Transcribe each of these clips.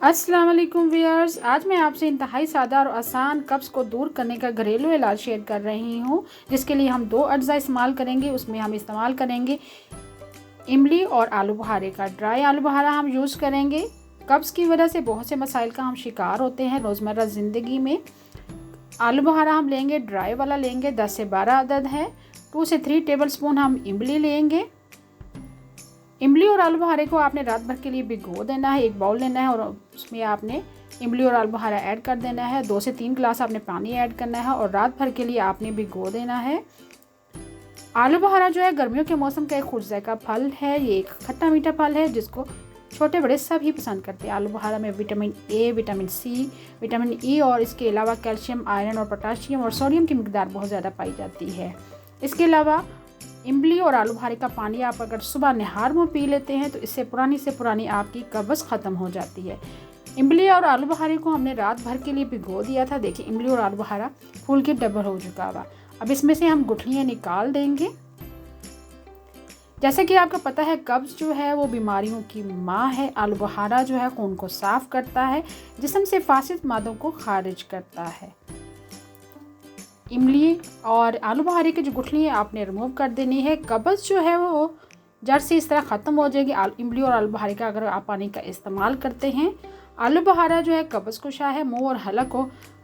अस्सलाम वालेकुम व्यूअर्स, आज मैं आपसे इंतहाई सादा और आसान कब्ज़ को दूर करने का घरेलू इलाज शेयर कर रही हूँ, जिसके लिए हम 2 अज्जा इस्तेमाल करेंगे। उसमें हम इस्तेमाल करेंगे इमली और आलू बुखारे का। ड्राई आलू बुखारा हम यूज़ करेंगे। कब्ज़ की वजह से बहुत से मसाइल का हम शिकार होते हैं रोज़मर्रा ज़िंदगी में। आलू बुखारा हम लेंगे, ड्राई वाला लेंगे, 10 से 12 अदद है। 2 से 3 टेबल स्पून हम इमली लेंगे। इमली और आलू बुखारे को आपने रात भर के लिए भिगो देना है। एक बाउल लेना है और उसमें आपने इमली और आलू बुखारा ऐड कर देना है। 2 से 3 गिलास आपने पानी ऐड करना है और रात भर के लिए आपने भिगो देना है। आलू बुखारा जो है गर्मियों के मौसम का एक खुशज़ायका फल है। ये एक खट्टा मीठा फल है जिसको छोटे बड़े सभी पसंद करते हैं। आलू बुखारा में vitamin A, vitamin C, vitamin E और इसके अलावा कैल्शियम, आयरन और पोटाशियम और सोडियम की मिकदार बहुत ज़्यादा पाई जाती है। इसके अलावा इमली और आलू बुखारे का पानी आप अगर सुबह निहार मुँह पी लेते हैं तो इससे पुरानी आपकी कब्ज़ ख़त्म हो जाती है। इमली और आलू बुखारे को हमने रात भर के लिए भिगो दिया था। देखिए इमली और आलू बुखारा फूल के डबल हो चुका हुआ। अब इसमें से हम गुठलियाँ निकाल देंगे। जैसे कि आपको पता है कब्ज़ जो है वो बीमारियों की माँ है। आलू बुखारा जो है खून को साफ़ करता है, जिस्म से फासिद मादों को खारिज करता है। इमली और आलू बुखारे की जो गुठलियाँ आपने रिमूव कर देनी है। कब्ज़ जो है वो जड़ से इस तरह ख़त्म हो जाएगी इमली और आलू बुखारे का अगर आप पानी का इस्तेमाल करते हैं। आलू बुखारा जो है कब्ज़ कुशा है। मुंह और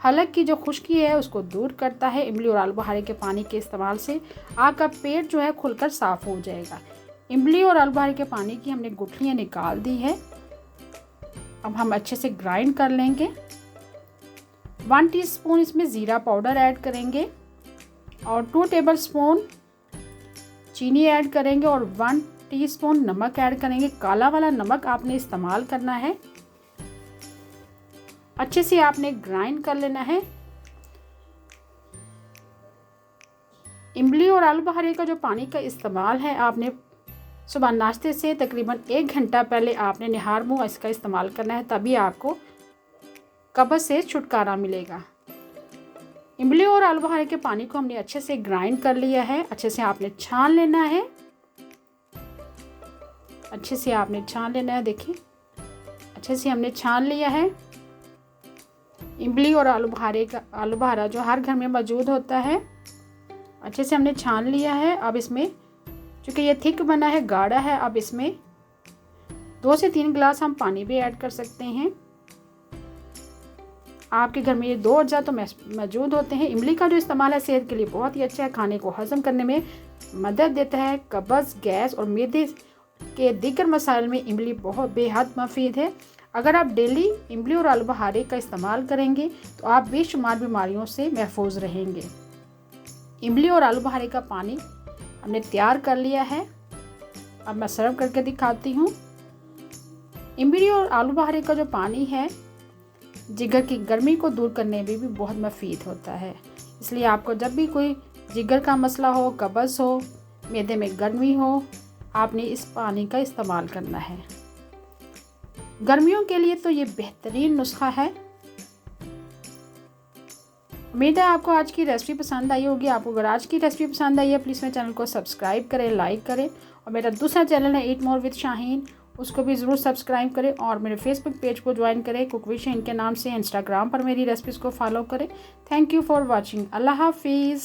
हलक की जो खुश्की है उसको दूर करता है। इमली और आलू बुखारे के पानी के इस्तेमाल से आपका पेट जो है खुलकर साफ़ हो जाएगा। इमली और आलू बुखारे के पानी की हमने गुठलियाँ निकाल दी है। अब हम अच्छे से ग्राइंड कर लेंगे। 1 टीस्पून इसमें ज़ीरा पाउडर ऐड करेंगे और 2 टेबल स्पून चीनी ऐड करेंगे और 1 टीस्पून नमक ऐड करेंगे। काला वाला नमक आपने इस्तेमाल करना है। अच्छे से आपने ग्राइंड कर लेना है। इमली और आलू बुखारे का जो पानी का इस्तेमाल है आपने सुबह नाश्ते से तकरीबन 1 घंटा पहले आपने निहार मुँह इसका इस्तेमाल करना है, तभी आपको कब्ज़ से छुटकारा मिलेगा। इमली और आलू बुखारे के पानी को हमने अच्छे से ग्राइंड कर लिया है। अच्छे से आपने छान लेना है। अच्छे से आपने छान लेना है। देखिए अच्छे से हमने छान लिया है। इमली और आलू बुखारा जो हर घर में मौजूद होता है, अच्छे से हमने छान लिया है। अब इसमें चूँकि ये थिक बना है, गाढ़ा है, अब इसमें 2 से 3 गिलास हम पानी भी ऐड कर सकते हैं। आपके घर में ये 2 अज्जा तो मौजूद होते हैं। इमली का जो इस्तेमाल है सेहत के लिए बहुत ही अच्छा है। खाने को हजम करने में मदद देता है। कब्ज़, गैस और मैदे के दीगर मसाइल में इमली बहुत बेहद मुफीद है। अगर आप डेली इमली और आलू बुखारे का इस्तेमाल करेंगे तो आप बेशुमार बीमारियों से महफूज रहेंगे। इमली और आलू बुखारे का पानी हमने तैयार कर लिया है। अब मैं सर्व करके दिखाती हूँ। इमली और आलू बुखारे का जो पानी है जिगर की गर्मी को दूर करने में भी बहुत मुफीद होता है। इसलिए आपको जब भी कोई जिगर का मसला हो, कब्ज़ हो, मैदे में गर्मी हो, आपने इस पानी का इस्तेमाल करना है। गर्मियों के लिए तो ये बेहतरीन नुस्खा है। उम्मीद है आपको आज की रेसिपी पसंद आई होगी। आपको अगर आज की रेसिपी पसंद आई है प्लीज़ मेरे चैनल को सब्सक्राइब करें, लाइक करें और मेरा दूसरा चैनल है ईट मोर विद शाहीन, उसको भी ज़रूर सब्सक्राइब करें और मेरे फेसबुक पेज को ज्वाइन करें कुक विद शाहीन के नाम से। इंस्टाग्राम पर मेरी रेसिपीज़ को फॉलो करें। Thank you for watching. अल्लाह हाफिज़।